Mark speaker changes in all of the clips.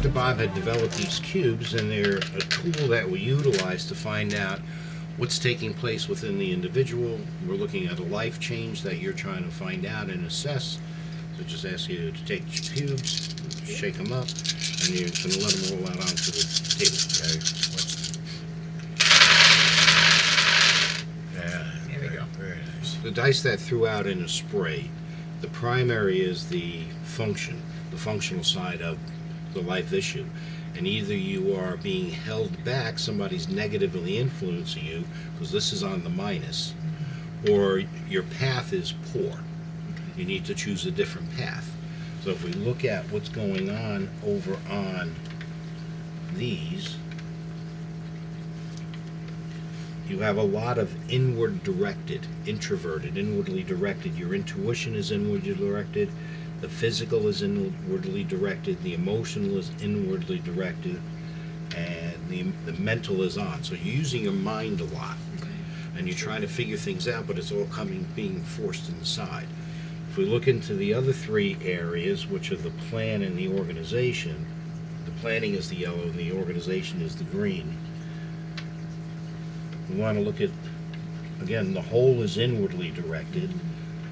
Speaker 1: Dr. Bob had developed these cubes, and they're a tool that we utilize to find out what's taking place within the individual. We're looking at a life change that you're trying to find out and assess. So just ask you to take the cubes, shake them up, and you're going to let them roll out onto the table. Okay?
Speaker 2: Yeah.
Speaker 3: There we go.
Speaker 2: Very nice.
Speaker 1: The dice that threw out in a spray, the primary is the function, the functional side of the life issue. And either you are being held back, somebody's negatively influencing you, because this is on the minus, or your path is poor. You need to choose a different path. So if we look at what's going on over on these, you have a lot of inward directed, introverted, inwardly directed. Your intuition is inwardly directed. The physical is inwardly directed. The emotional is inwardly directed. And the mental is on. So you're using your mind a lot. And you're trying to figure things out, but it's all being forced inside. If we look into the other three areas, which are the plan and the organization, the planning is the yellow and the organization is the green. We want to look at, again, the whole is inwardly directed.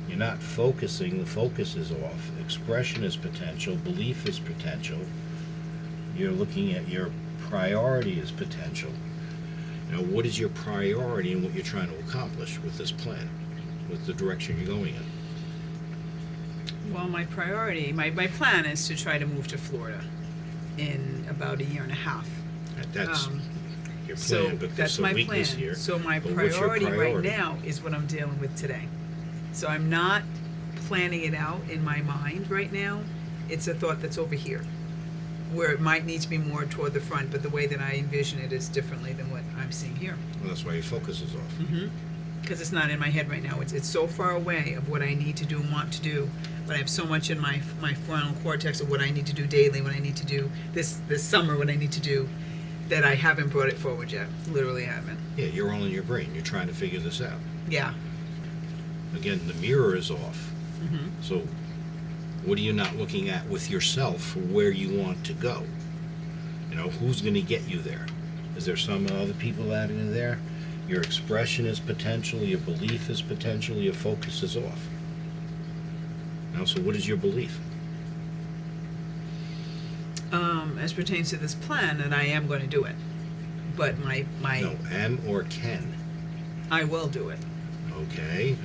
Speaker 1: You're not focusing, the focus is off. Expression is potential, belief is potential. You're looking at your priority as potential. You know, what is your priority and what you're trying to accomplish with this plan, with the direction you're going in?
Speaker 3: Well, my priority, my plan is to try to move to Florida in about a year and a half.
Speaker 1: That's your plan,
Speaker 3: So
Speaker 1: but there's
Speaker 3: that's
Speaker 1: some
Speaker 3: my
Speaker 1: weakness
Speaker 3: plan.
Speaker 1: here.
Speaker 3: So my
Speaker 1: But what's your
Speaker 3: priority right
Speaker 1: priority?
Speaker 3: now is what I'm dealing with today. So I'm not planning it out in my mind right now. It's a thought that's over here, where it might need to be more toward the front, but the way that I envision it is differently than what I'm seeing here.
Speaker 1: Well, that's why your focus is off.
Speaker 3: Because it's not in my head right now. It's so far away of what I need to do and want to do, but I have so much in my frontal cortex of what I need to do daily, what I need to do this summer, what I need to do, that I haven't brought it forward yet. Literally haven't.
Speaker 1: Yeah, you're all in your brain. You're trying to figure this out.
Speaker 3: Yeah.
Speaker 1: Again, the mirror is off.
Speaker 3: Mm-hmm.
Speaker 1: So what are you not looking at with yourself for where you want to go? You know, who's going to get you there? Is there some other people out in there? Your expression is potential, your belief is potential, your focus is off. Now, so what is your belief?
Speaker 3: As pertains to this plan, and I am going to do it, but my
Speaker 1: No, am or can.
Speaker 3: I will do it.
Speaker 1: Okay.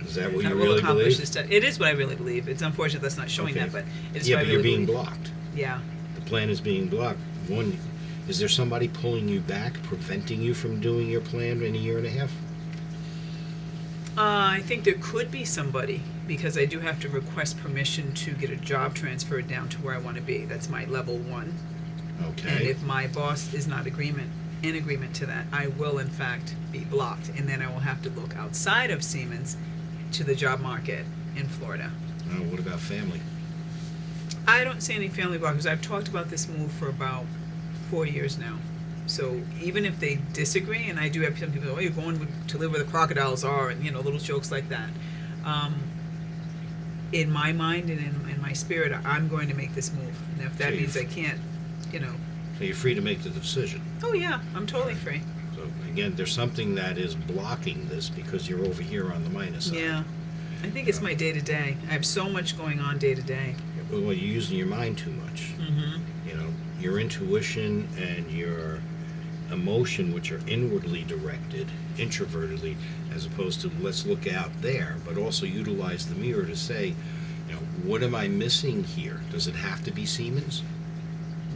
Speaker 1: Is that what
Speaker 3: I
Speaker 1: you
Speaker 3: will
Speaker 1: really
Speaker 3: accomplish
Speaker 1: believe?
Speaker 3: this. It is what I really believe. It's unfortunate that's not showing
Speaker 1: Okay.
Speaker 3: that, but it is
Speaker 1: Yeah,
Speaker 3: what I
Speaker 1: but
Speaker 3: really
Speaker 1: you're being
Speaker 3: believe.
Speaker 1: blocked.
Speaker 3: Yeah.
Speaker 1: The plan is being blocked. One, is there somebody pulling you back, preventing you from doing your plan in a year and a half?
Speaker 3: I think there could be somebody, because I do have to request permission to get a job transferred down to where I want to be. That's my level 1. And
Speaker 1: Okay.
Speaker 3: if my boss is not in agreement to that, I will in fact be blocked, and then I will have to look outside of Siemens to the job market in Florida.
Speaker 1: What about family?
Speaker 3: I don't see any family blockers. I've talked about this move for about 4 years now. So even if they disagree, and I do have some people, oh, you're going to live where the crocodiles are, and little jokes like that. In my mind and in my spirit, I'm going to make this move. And if that
Speaker 1: So
Speaker 3: means I
Speaker 1: you've-
Speaker 3: can't,
Speaker 1: So you're free to make the decision.
Speaker 3: oh yeah, I'm totally free.
Speaker 1: So again, there's something that is blocking this because you're over here on the minus side.
Speaker 3: Yeah. I think it's my day-to-day. I have so much going on day-to-day.
Speaker 1: Well, you're using your mind too much.
Speaker 3: Mm-hmm.
Speaker 1: You know, your intuition and your emotion, which are inwardly directed, introvertedly, as opposed to let's look out there, but also utilize the mirror to say, what am I missing here? Does it have to be Siemens?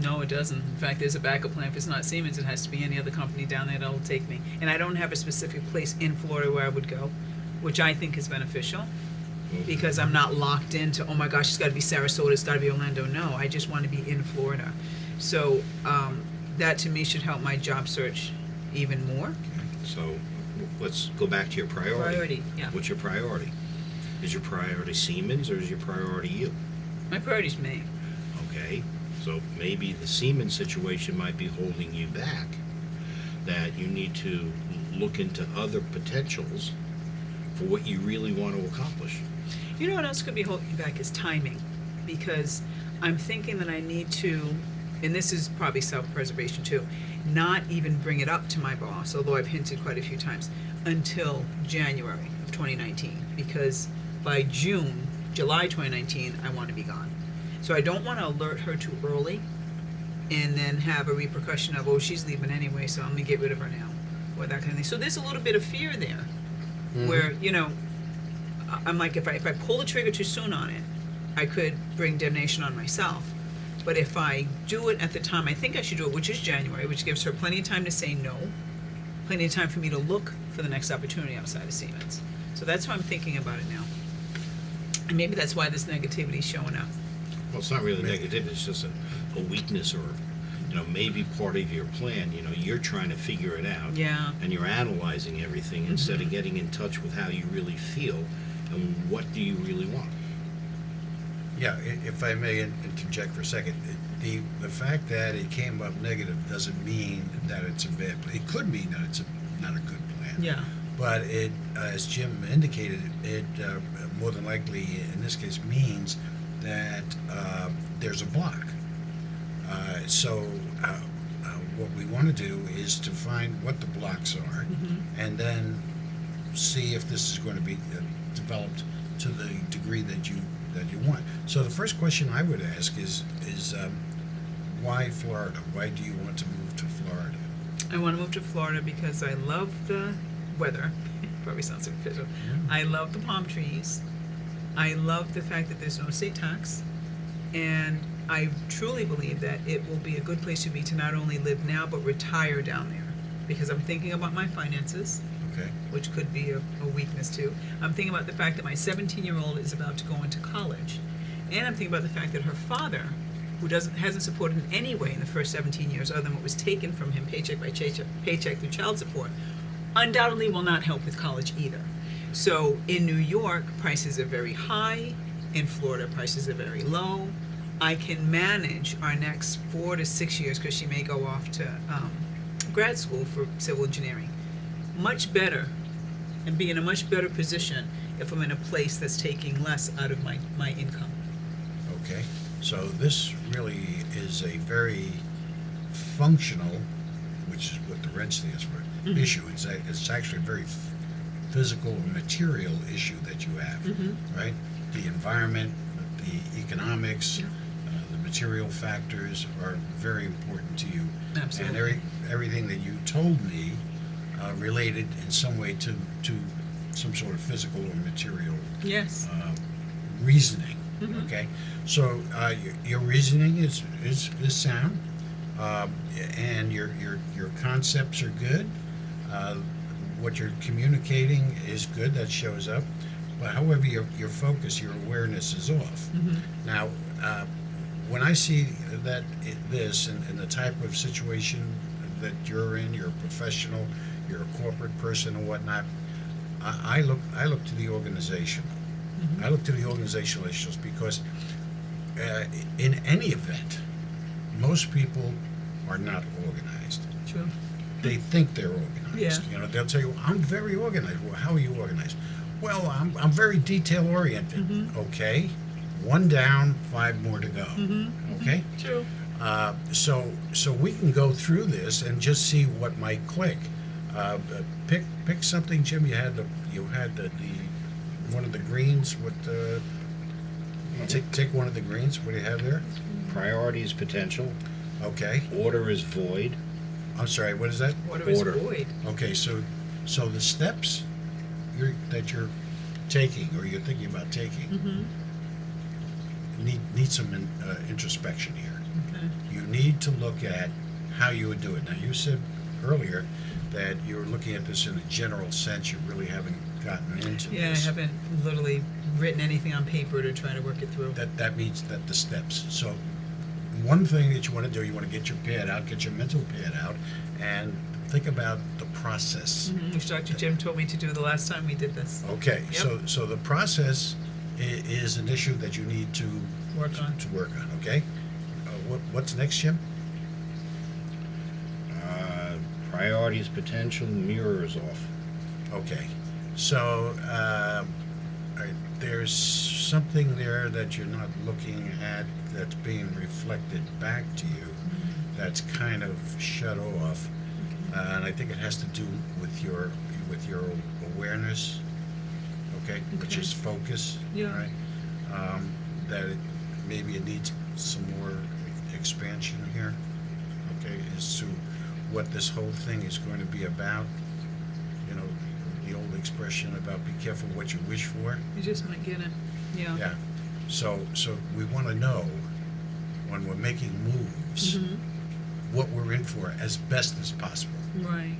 Speaker 3: No, it doesn't. In fact, there's a backup plan. If it's not Siemens, it has to be any other company down there that'll take me. And I don't have a specific place in Florida where I would go, which I think is beneficial, because I'm not locked into, oh my gosh, it's got to be Sarasota, it's got to be Orlando. No, I just want to be in Florida. So that to me should help my job search even more.
Speaker 1: So let's go back to your priority.
Speaker 3: Priority, yeah.
Speaker 1: What's your priority? Is your priority Siemens or is your priority you?
Speaker 3: My priority's me.
Speaker 1: Okay, so maybe the Siemens situation might be holding you back, that you need to look into other potentials for what you really want to accomplish.
Speaker 3: You know what else could be holding you back is timing. because I'm thinking that I need to, and this is probably self-preservation too, not even bring it up to my boss, although I've hinted quite a few times, until January of 2019, because by July 2019, I want to be gone. So I don't want to alert her too early and then have a repercussion of, oh, she's leaving anyway, so I'm going to get rid of her now, or that kind of thing. So there's a little bit of fear there, where, you know, I'm like, if I pull the trigger too soon on it, I could bring damnation on myself. But if I do it at the time I think I should do it, which is January, which gives her plenty of time to say no, plenty of time for me to look for the next opportunity outside of Siemens. So that's how I'm thinking about it now. And maybe that's why this negativity is showing up.
Speaker 1: Well, it's not really negative, it's just a weakness, or, you know, maybe part of your plan, you know, you're trying to figure it out.
Speaker 3: Yeah.
Speaker 1: And you're analyzing everything instead of getting in touch with how you really feel and what do you really want.
Speaker 2: Yeah, if I may interject for a second, the fact that it came up negative doesn't mean that it's a bad plan. It could mean that it's not a good plan.
Speaker 3: Yeah.
Speaker 2: But it, as Jim indicated, it more than likely, in this case, means that there's a block. So what we want to do is to find what the blocks are, and then see if this is going to be developed to the degree that you want. So the first question I would ask is why Florida? Why do you want to move to Florida?
Speaker 3: I want to move to Florida because I love the weather. Probably sounds superficial. I love the palm trees. I love the fact that there's no state tax. And I truly believe that it will be a good place to be, to not only live now, but retire down there. Because I'm thinking about my finances,
Speaker 2: Okay.
Speaker 3: which could be a weakness too. I'm thinking about the fact that my 17-year-old is about to go into college. And I'm thinking about the fact that her father, who hasn't supported in any way in the first 17 years, other than what was taken from him paycheck by paycheck through child support, undoubtedly will not help with college either. So in New York, prices are very high. In Florida, prices are very low. I can manage our next 4 to 6 years, because she may go off to grad school for civil engineering, much better, and be in a much better position if I'm in a place that's taking less out of my income.
Speaker 2: Okay. So this really is a very functional, which is what the rent stands for, issue. It's actually a very physical or material issue that you have, right? The environment, the economics, the material factors are very important to you.
Speaker 3: Absolutely.
Speaker 2: And everything that you told me related in some way to some sort of physical or material
Speaker 3: Yes.
Speaker 2: reasoning. Okay, so your reasoning is sound, and your concepts are good. What you're communicating is good. That shows up. But however, your focus, your awareness is off. Now, when I see that this and the type of situation that you're in, you're a professional, you're a corporate person and whatnot, I look to the organizational. I look to the organizational issues because in any event, most people are not organized.
Speaker 3: True.
Speaker 2: They think they're organized.
Speaker 3: Yeah.
Speaker 2: You know, they'll tell you, I'm very organized. Well, how are you organized? Well, I'm very detail oriented. Okay, 1 down, 5 more to go. Okay.
Speaker 3: True.
Speaker 2: So we can go through this and just see what might click. Pick something, Jim. You had the one of the greens. Take one of the greens. What do you have there?
Speaker 1: Priority is potential.
Speaker 2: Okay.
Speaker 1: Order is void.
Speaker 2: I'm sorry. What is that?
Speaker 3: Water is
Speaker 1: Order.
Speaker 3: void.
Speaker 2: Okay. So the steps that you're taking or you're thinking about taking need some introspection here.
Speaker 3: Okay.
Speaker 2: You need to look at how you would do it. Now, you said earlier that you're looking at this in a general sense. You really haven't gotten into
Speaker 3: Yeah,
Speaker 2: this.
Speaker 3: I haven't literally written anything on paper to try to work it through.
Speaker 2: That means that the steps. So one thing that you want to do, you want to get your pad out, get your mental pad out, and think about the process.
Speaker 3: Which Dr. Jim told me to do the last time we did this.
Speaker 2: Okay,
Speaker 3: Yep.
Speaker 2: so the process is an issue that you need to
Speaker 3: Work on.
Speaker 2: To work on. Okay, what's next, Jim?
Speaker 1: Priority is potential. Mirror is off.
Speaker 2: Okay, so there's something there that you're not looking at that's being reflected back to you that's kind of shut off. And I think it has to do with your awareness, okay, which
Speaker 3: Okay.
Speaker 2: is focus,
Speaker 3: Yeah.
Speaker 2: right? That maybe it needs some more expansion here, okay, as to what this whole thing is going to be about. You know, the old expression about be careful what you wish for.
Speaker 3: You just might get it. Yeah.
Speaker 2: Yeah. So we want to know when we're making moves
Speaker 3: Mhm.
Speaker 2: what we're in for as best as possible.
Speaker 3: Right.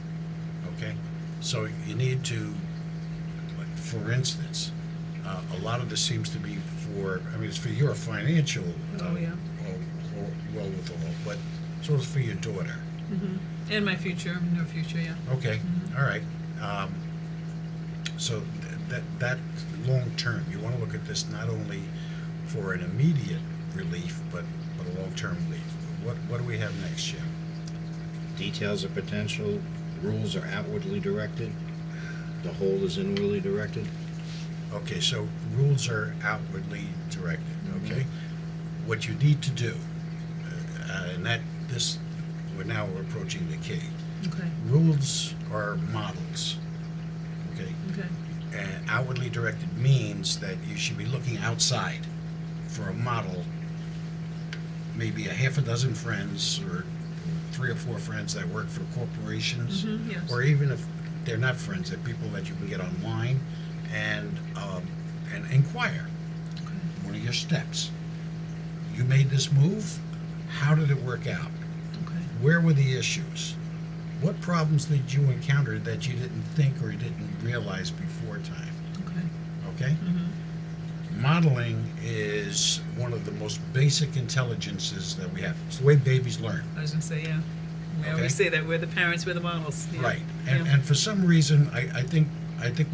Speaker 2: Okay, so you need to, like, for instance, a lot of this seems to be for. I mean, it's for your financial
Speaker 3: Oh, yeah.
Speaker 2: wherewithal, but so it's for your daughter.
Speaker 3: And my future, near future, yeah.
Speaker 2: Okay, all right. So that long term, you want to look at this not only for an immediate relief, but a long term relief. What do we have next, Jim?
Speaker 1: Details are potential, rules are outwardly directed, the whole is inwardly directed.
Speaker 2: Okay, so rules are outwardly directed. Okay, what you need to do, and that this we're approaching the key.
Speaker 3: Okay.
Speaker 2: Rules are models. Okay,
Speaker 3: Okay.
Speaker 2: and outwardly directed means that you should be looking outside for a model, maybe a half a dozen friends or 3 or 4 friends that work for corporations,
Speaker 3: Yes.
Speaker 2: or even if they're not friends, they're people that you can get online and inquire.
Speaker 3: Okay.
Speaker 2: What are your steps? You made this move. How did it work out?
Speaker 3: Okay.
Speaker 2: Where were the issues? What problems did you encounter that you didn't think or you didn't realize before time?
Speaker 3: Okay.
Speaker 2: Okay? Modeling is one of the most basic intelligences that we have. It's the way babies learn.
Speaker 3: I was gonna say, yeah. We
Speaker 2: Okay.
Speaker 3: always say that we're the parents, we're the models. Yeah.
Speaker 2: Right. And,
Speaker 3: Yeah.
Speaker 2: and for some reason, I think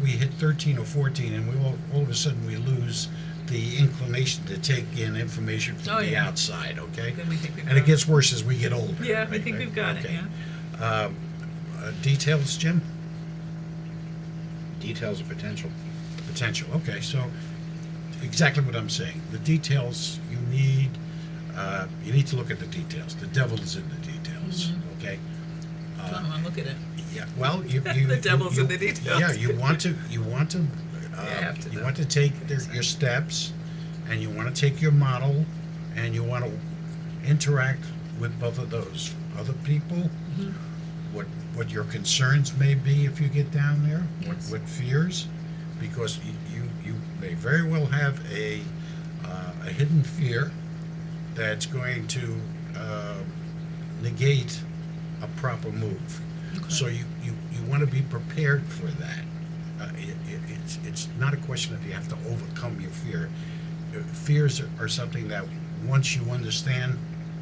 Speaker 2: we hit 13 or 14 and we all of a sudden we lose the inclination to take in information from
Speaker 3: Oh,
Speaker 2: the
Speaker 3: yeah.
Speaker 2: outside, okay?
Speaker 3: Then we think we've
Speaker 2: And it
Speaker 3: got
Speaker 2: gets worse as we get older.
Speaker 3: Yeah, we
Speaker 2: right?
Speaker 3: think we've got it,
Speaker 2: Okay.
Speaker 3: yeah.
Speaker 2: Details, Jim?
Speaker 1: Details are potential.
Speaker 2: Potential. Okay, so exactly what I'm saying. The details you need to look at the details. The devil is in the details. Okay.
Speaker 3: So I'm gonna look at it.
Speaker 2: Yeah. Well, you
Speaker 3: The devil's in the details.
Speaker 2: Yeah, you want to
Speaker 3: have to
Speaker 2: you
Speaker 3: know.
Speaker 2: want to take your steps, and you want to take your model, and you want to interact with both of those other people. What your concerns may be if you get down there.
Speaker 3: Yes.
Speaker 2: What fears, because you may very well have a hidden fear that's going to negate a proper move.
Speaker 3: Okay.
Speaker 2: So you want to be prepared for that. It's not a question of you have to overcome your fear. Fears are something that once you understand,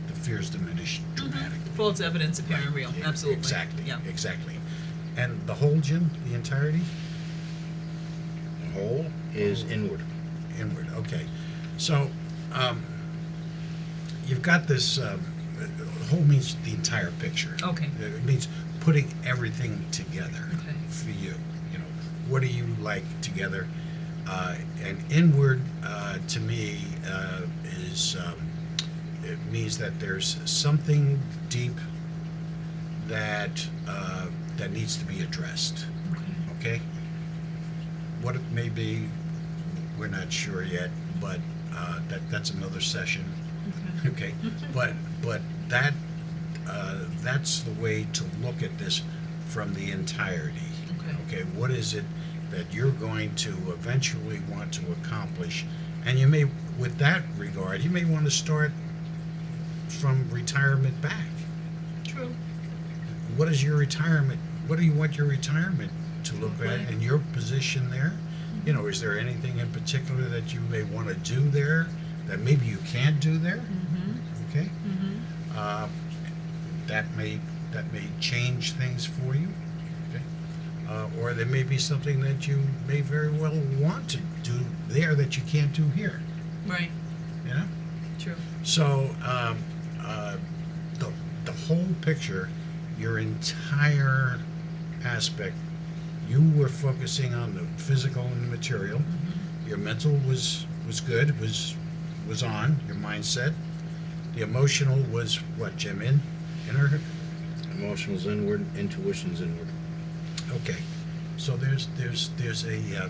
Speaker 2: the fears diminish dramatically.
Speaker 3: False evidence appearing real.
Speaker 2: Yeah,
Speaker 3: Absolutely.
Speaker 2: Exactly.
Speaker 3: Yeah.
Speaker 2: Exactly. And the whole, Jim, the entirety,
Speaker 1: The whole is inward.
Speaker 2: inward. Okay. So you've got this. Whole means the entire picture.
Speaker 3: Okay.
Speaker 2: It means putting everything together
Speaker 3: Okay.
Speaker 2: for you. You know, what do you like together? And inward, to me, is it means that there's something deep that needs to be addressed.
Speaker 3: Okay.
Speaker 2: Okay. What it may be, we're not sure yet, but that's another session.
Speaker 3: Okay.
Speaker 2: Okay, but that's the way to look at this from the entirety.
Speaker 3: Okay.
Speaker 2: What is it that you're going to eventually want to accomplish? And you may, with that regard, you may want to start from retirement back.
Speaker 3: True.
Speaker 2: What is your retirement? What do you want your retirement to look at
Speaker 3: Okay.
Speaker 2: in your position there? You know, is there anything in particular that you may want to do there that maybe you can't do there? Okay. That may change things for you. Okay. Or there may be something that you may very well want to do there that you can't do here.
Speaker 3: Right.
Speaker 2: You know.
Speaker 3: True.
Speaker 2: So the whole picture, your entire aspect, you were focusing on the physical and the material. Your mental was was good, was on your mindset. The emotional was what, Jim? Inner?
Speaker 1: Emotional's inward, intuition's inward.
Speaker 2: Okay. So there's a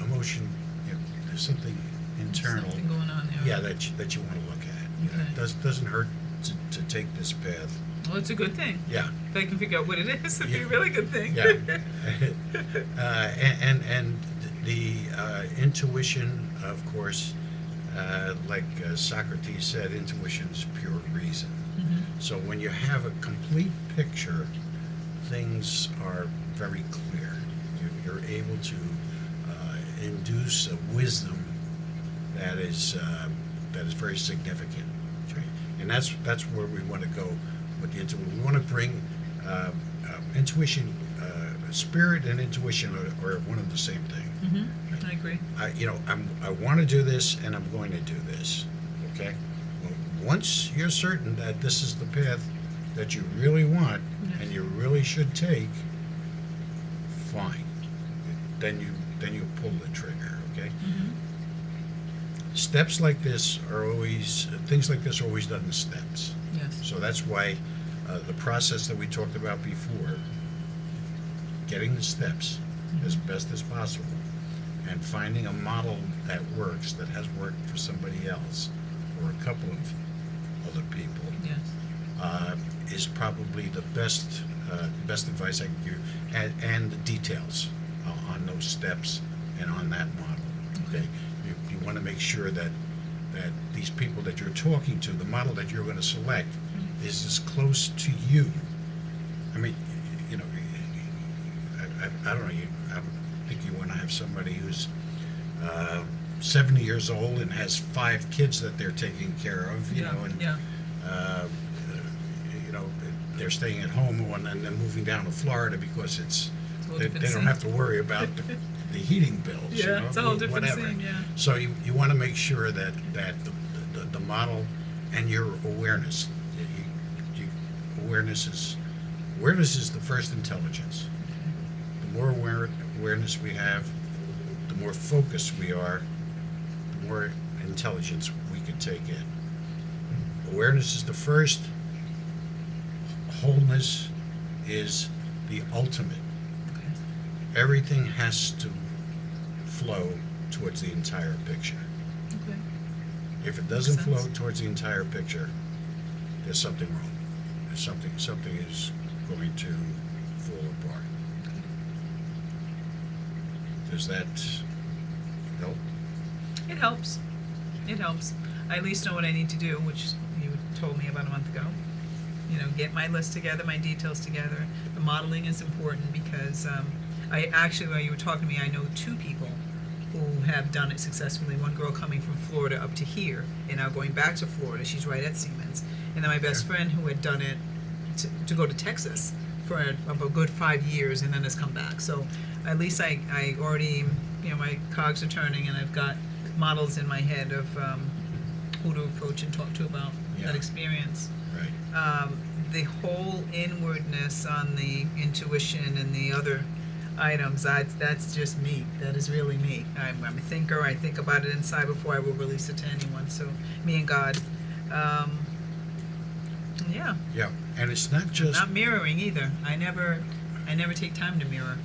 Speaker 2: emotion. You know, there's something internal.
Speaker 3: Something going on there.
Speaker 2: Yeah, that you want to look at. You know,
Speaker 3: Okay.
Speaker 2: it doesn't hurt to take this path.
Speaker 3: Well, it's a good thing.
Speaker 2: Yeah.
Speaker 3: If I can figure out what it is, it'd be
Speaker 2: Yeah.
Speaker 3: a really good thing.
Speaker 2: Yeah. And the intuition, of course, like Socrates said, intuition is pure reason.
Speaker 3: Mhm.
Speaker 2: So when you have a complete picture, things are very clear. You're able to induce a wisdom that is very significant. Okay? And that's where we want to go with the intuition. We want to bring intuition, spirit and intuition are one and the same thing.
Speaker 3: Mm-hmm. I agree.
Speaker 2: I want to do this, and I'm going to do this. Okay. Well, once you're certain that this is the path that you really want
Speaker 3: Yeah.
Speaker 2: and you really should take, fine. Then you pull the trigger. Okay.
Speaker 3: Mm-hmm.
Speaker 2: Steps like this are always things like this are always done in steps.
Speaker 3: Yes.
Speaker 2: So that's why the process that we talked about before, getting the steps as best as possible, and finding a model that works, that has worked for somebody else or a couple of other people,
Speaker 3: Yes.
Speaker 2: is probably the best advice I can give, and the details on those steps and on that model. Okay, you want to make sure that these people that you're talking to, the model that you're going to select, is as close to you. I mean, you know, I don't know. I think you want to have somebody who's 70 years old and has 5 kids that they're taking care of. You
Speaker 3: Yeah.
Speaker 2: know, and
Speaker 3: Yeah.
Speaker 2: you know, they're staying at home and then moving down to Florida because
Speaker 3: a whole
Speaker 2: they
Speaker 3: different
Speaker 2: don't
Speaker 3: scene.
Speaker 2: have to worry about the heating bills.
Speaker 3: Yeah,
Speaker 2: you know,
Speaker 3: it's a whole different
Speaker 2: whatever.
Speaker 3: scene. Yeah.
Speaker 2: So you want to make sure that the model and your awareness, awareness is the first intelligence. The more awareness we have, the more focused we are, the more intelligence we can take in. Awareness is the first. Wholeness is the ultimate.
Speaker 3: Okay.
Speaker 2: Everything has to flow towards the entire picture.
Speaker 3: Okay.
Speaker 2: If it doesn't
Speaker 3: Makes
Speaker 2: flow
Speaker 3: sense.
Speaker 2: towards the entire picture, there's something wrong. There's something is going to fall apart. Does that help?
Speaker 3: It helps. It helps. I at least know what I need to do, which you told me about a month ago. You know, get my list together, my details together. The modeling is important because I actually, while you were talking to me, I know 2 people who have done it successfully. One girl coming from Florida up to here and now going back to Florida. She's right at Siemens. And then my best friend who had done it to go to Texas for a good 5 years and then has come back. So at least I already, you know, my cogs are turning and I've got models in my head of who to approach and talk to about
Speaker 2: Yeah.
Speaker 3: that experience.
Speaker 2: Right.
Speaker 3: The whole inwardness on the intuition and the other items, that's just me. That is really me. I'm a thinker. I think about it inside before I will release it to anyone. So me and God. Yeah.
Speaker 2: Yeah. And it's not just
Speaker 3: Not mirroring either. I never take time to mirror.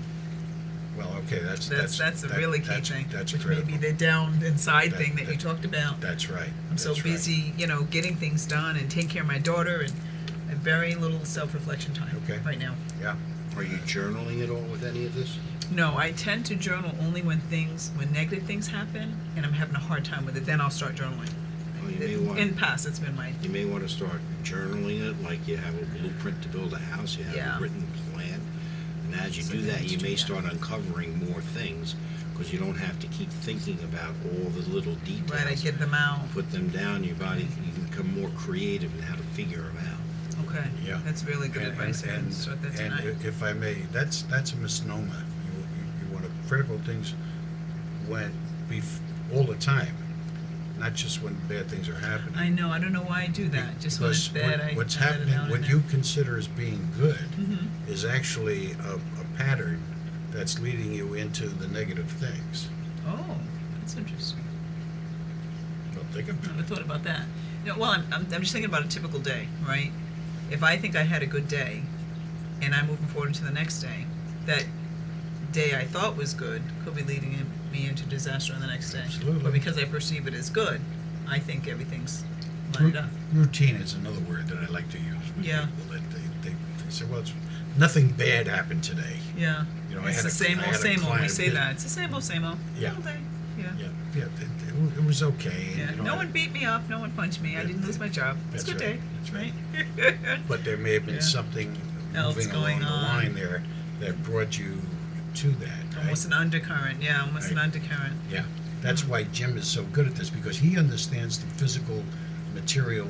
Speaker 2: well, okay, that's
Speaker 3: That's a really key thing.
Speaker 2: That's
Speaker 3: which
Speaker 2: critical.
Speaker 3: may be the down inside
Speaker 2: That-
Speaker 3: thing that you
Speaker 2: that-
Speaker 3: talked about.
Speaker 2: That's right.
Speaker 3: I'm so
Speaker 2: That's right.
Speaker 3: busy, you know, getting things done and taking care of my daughter and very little self-reflection time
Speaker 2: Okay.
Speaker 3: right now.
Speaker 2: Yeah.
Speaker 1: Are you journaling at all with any of this?
Speaker 3: No, I tend to journal only when negative things happen and I'm having a hard time with it. Then I'll start journaling.
Speaker 1: Well, you may want
Speaker 3: In past, it's been my
Speaker 1: you may want to start journaling it like you have a blueprint to build a house. You have
Speaker 3: Yeah.
Speaker 1: a written plan, and as you do
Speaker 3: Something
Speaker 1: that,
Speaker 3: to
Speaker 1: you
Speaker 3: do
Speaker 1: may
Speaker 3: that.
Speaker 1: start uncovering more things because you don't have to keep thinking about all the little details.
Speaker 3: right. I get them out.
Speaker 1: Put them down. Your body, you can become more creative in how to figure them out.
Speaker 3: Okay.
Speaker 2: Yeah.
Speaker 3: That's really good advice. I'm
Speaker 2: And,
Speaker 3: gonna start that
Speaker 2: and
Speaker 3: tonight.
Speaker 2: if I may, that's a misnomer. You want to critical things all the time, not just when bad things are happening.
Speaker 3: I know. I don't know why I do that. Just when it's
Speaker 2: Because
Speaker 3: bad,
Speaker 2: what's
Speaker 3: I let it
Speaker 2: happening,
Speaker 3: out
Speaker 2: what
Speaker 3: in
Speaker 2: you
Speaker 3: there.
Speaker 2: consider as being good,
Speaker 3: Mhm.
Speaker 2: is actually a pattern that's leading you into the negative things.
Speaker 3: Oh, that's interesting.
Speaker 2: Think
Speaker 3: I
Speaker 2: about
Speaker 3: never
Speaker 2: it.
Speaker 3: thought about that. No, well, I'm just thinking about a typical day, right? If I think I had a good day, and I'm moving forward into the next day, that day I thought was good could be me into disaster on the next day.
Speaker 2: Absolutely.
Speaker 3: But because I perceive it as good, I think everything's lined up.
Speaker 2: Routine is another word that I like to use with
Speaker 3: Yeah.
Speaker 2: people. That they say, well, nothing bad happened today.
Speaker 3: Yeah.
Speaker 2: You know, I
Speaker 3: It's
Speaker 2: had
Speaker 3: the
Speaker 2: a-
Speaker 3: same
Speaker 2: I
Speaker 3: old,
Speaker 2: had a
Speaker 3: same old. We
Speaker 2: client
Speaker 3: say
Speaker 2: that-
Speaker 3: that. It's the same old, same old.
Speaker 2: Yeah.
Speaker 3: All day. Yeah.
Speaker 2: Yeah, it was okay. and,
Speaker 3: Yeah.
Speaker 2: you know,
Speaker 3: No one beat me up. No one punched me. I
Speaker 2: Yeah,
Speaker 3: didn't lose my job. It's a
Speaker 2: that's
Speaker 3: good
Speaker 2: right,
Speaker 3: day.
Speaker 2: that's right.
Speaker 3: Right.
Speaker 2: But there may have been
Speaker 3: Yeah.
Speaker 2: something
Speaker 3: Else
Speaker 2: moving
Speaker 3: going
Speaker 2: along the
Speaker 3: on.
Speaker 2: line there that brought you to that. Right?
Speaker 3: Almost an undercurrent. Yeah, almost an
Speaker 2: Right.
Speaker 3: undercurrent.
Speaker 2: Yeah, that's
Speaker 3: Mm.
Speaker 2: why Jim is so good at this, because he understands the physical, material,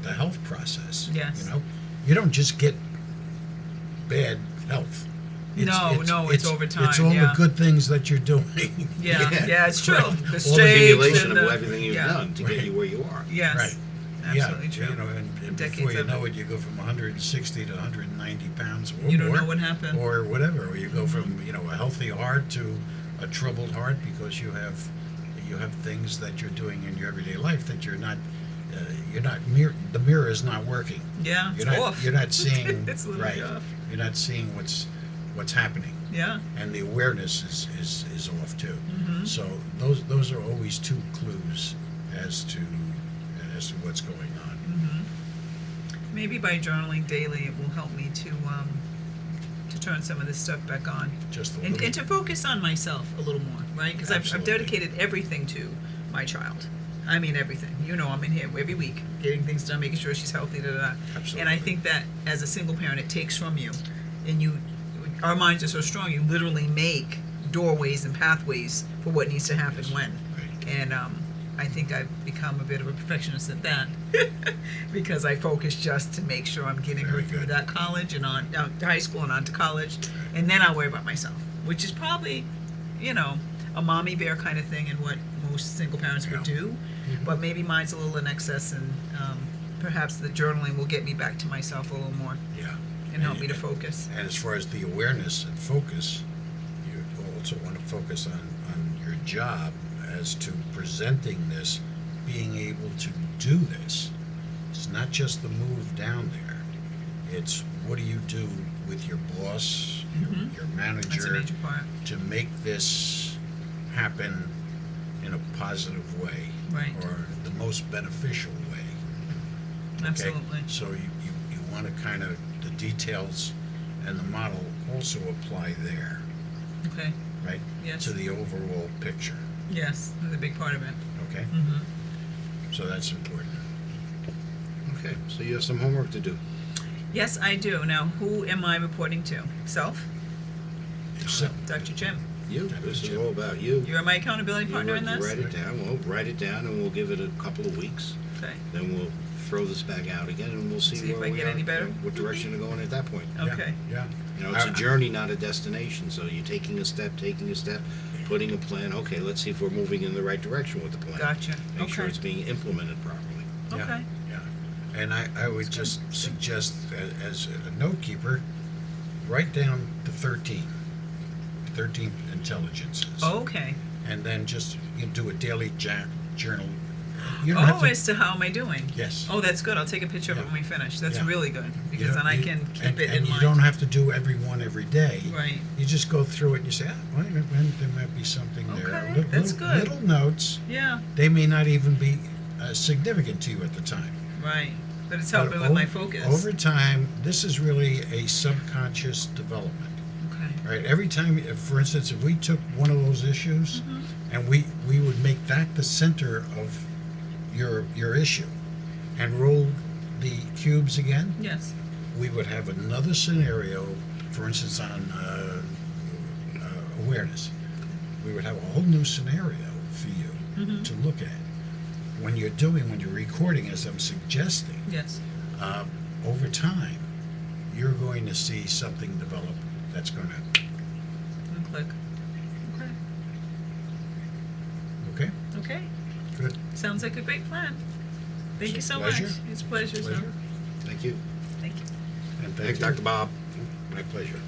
Speaker 2: the health process.
Speaker 3: Yes.
Speaker 2: You know, you don't just get bad health.
Speaker 3: No, it's over time,
Speaker 2: It's all
Speaker 3: yeah.
Speaker 2: the good things that you're doing.
Speaker 3: Yeah,
Speaker 1: Yeah.
Speaker 3: yeah, it's true.
Speaker 2: Right.
Speaker 3: The
Speaker 2: All the
Speaker 3: shakes
Speaker 1: Accumulation
Speaker 3: and
Speaker 1: of
Speaker 3: the,
Speaker 1: everything you've
Speaker 3: yeah.
Speaker 1: done to get you where you are.
Speaker 3: Yes,
Speaker 2: Right.
Speaker 3: absolutely
Speaker 2: Yeah,
Speaker 3: true.
Speaker 2: you know, and
Speaker 3: Decades
Speaker 2: before you
Speaker 3: of
Speaker 2: know
Speaker 3: it.
Speaker 2: it, you go from 160 to 190 pounds or
Speaker 3: You don't
Speaker 2: more,
Speaker 3: know what happened.
Speaker 2: or whatever. Or you go from a healthy heart to a troubled heart because you have things that you're doing in your everyday life that the mirror is not working.
Speaker 3: Yeah, it's
Speaker 2: You're not
Speaker 3: off.
Speaker 2: you're not seeing
Speaker 3: It's literally
Speaker 2: right.
Speaker 3: off.
Speaker 2: You're not seeing what's happening,
Speaker 3: Yeah.
Speaker 2: and the awareness is off too.
Speaker 3: Mm-hmm.
Speaker 2: So those are always two clues as to what's going on.
Speaker 3: Mm-hmm. Maybe by journaling daily, it will help me to turn some of this stuff back on
Speaker 2: Just a
Speaker 3: and
Speaker 2: little.
Speaker 3: to focus on myself a little more, right? Because I've
Speaker 2: Absolutely.
Speaker 3: dedicated everything to my child. I mean everything. I'm in here every week, getting things done, making sure she's healthy, da da da.
Speaker 2: Absolutely.
Speaker 3: And I think that as a single parent, it takes from you, and our minds are so strong. You literally make doorways and pathways for what needs to happen
Speaker 2: Yes.
Speaker 3: when.
Speaker 2: Right.
Speaker 3: And I think I've become a bit of a perfectionist at that because I focus just to make sure I'm getting her
Speaker 2: Very
Speaker 3: through
Speaker 2: good.
Speaker 3: that college and on to high school and on to college, and then I'll worry about myself, which is probably, a mommy bear kind of thing and what most single parents would
Speaker 2: Yeah.
Speaker 3: do, but maybe mine's a little in excess, and perhaps the journaling will get me back to myself a little more
Speaker 2: Yeah.
Speaker 3: and help me to focus.
Speaker 2: And as far as the awareness and focus, you also want to focus on your job as to presenting this, being able to do this. It's not just the move down there. It's what do you do with your boss,
Speaker 3: Mhm.
Speaker 2: your
Speaker 3: That's a
Speaker 2: manager,
Speaker 3: major part,
Speaker 2: to make this happen in a positive way,
Speaker 3: right?
Speaker 2: or the most beneficial way. Okay?
Speaker 3: Absolutely.
Speaker 2: So you want to kind of, the details and the model also apply there,
Speaker 3: Okay.
Speaker 2: right?
Speaker 3: Yes.
Speaker 2: To the overall picture,
Speaker 3: Yes, that's a big part of it.
Speaker 2: okay?
Speaker 3: Mm-hmm.
Speaker 2: So that's important.
Speaker 1: Okay, so you have some homework to do.
Speaker 3: Yes, I do. Now, who am I reporting to? Self?
Speaker 2: So,
Speaker 3: Dr. Jim.
Speaker 1: You,
Speaker 2: Dr.
Speaker 1: this is
Speaker 2: Jim.
Speaker 1: all about you.
Speaker 3: You're my accountability partner in
Speaker 1: You
Speaker 3: this?
Speaker 1: write it down, we'll write it down and we'll give it a couple of weeks.
Speaker 3: Okay.
Speaker 1: Then we'll throw this back out again and we'll see
Speaker 3: See if
Speaker 1: where
Speaker 3: I
Speaker 1: we
Speaker 3: get
Speaker 1: are,
Speaker 3: any better.
Speaker 1: what direction to go in at that point.
Speaker 3: Okay.
Speaker 2: Yeah.
Speaker 1: It's a
Speaker 2: I-
Speaker 1: journey, not a destination, so you're taking a step, putting a plan, okay, let's see if we're moving in the right direction with the plan.
Speaker 3: Gotcha.
Speaker 1: Make sure
Speaker 3: Okay.
Speaker 1: it's being implemented properly.
Speaker 2: Yeah,
Speaker 3: Okay.
Speaker 2: yeah. And I would just suggest, as a note keeper, write down the 13 intelligences.
Speaker 3: Okay.
Speaker 2: And then just do a daily journal. You don't have
Speaker 3: Oh,
Speaker 2: to,
Speaker 3: as to how am I doing?
Speaker 2: yes.
Speaker 3: Oh, that's good. I'll take a picture of it
Speaker 2: Yeah.
Speaker 3: when we finish. That's
Speaker 2: Yeah.
Speaker 3: really good
Speaker 2: You
Speaker 3: because
Speaker 2: don't-
Speaker 3: then I
Speaker 2: you-
Speaker 3: can keep
Speaker 2: and,
Speaker 3: it
Speaker 2: and
Speaker 3: in
Speaker 2: you
Speaker 3: mind.
Speaker 2: don't have to do every one every day.
Speaker 3: Right.
Speaker 2: You just go through it and you say, well, there might be something there.
Speaker 3: Okay, that's good.
Speaker 2: Little notes.
Speaker 3: Yeah.
Speaker 2: They may not even be significant to you at the time.
Speaker 3: Right. But it's
Speaker 2: But
Speaker 3: helping with my focus.
Speaker 2: Over time, this is really a subconscious development.
Speaker 3: Okay.
Speaker 2: Right? Every time, for instance, if we took one of those issues
Speaker 3: Mhm.
Speaker 2: and we would make that the center of your issue and roll the cubes again,
Speaker 3: Yes.
Speaker 2: we would have another scenario, for instance, on awareness. We would have a whole new scenario for you
Speaker 3: Mhm.
Speaker 2: to look at. When you're recording, as I'm suggesting,
Speaker 3: Yes.
Speaker 2: over time, you're going to see something develop that's going to,
Speaker 3: And click. Okay.
Speaker 2: okay?
Speaker 3: Okay.
Speaker 2: Good.
Speaker 3: Sounds like a great plan. Thank you so
Speaker 2: Pleasure.
Speaker 3: much. It's a pleasure.
Speaker 2: Pleasure.
Speaker 1: Thank you.
Speaker 3: Thank you.
Speaker 2: And
Speaker 1: Thanks,
Speaker 2: you.
Speaker 1: Dr. Bob.
Speaker 2: My pleasure.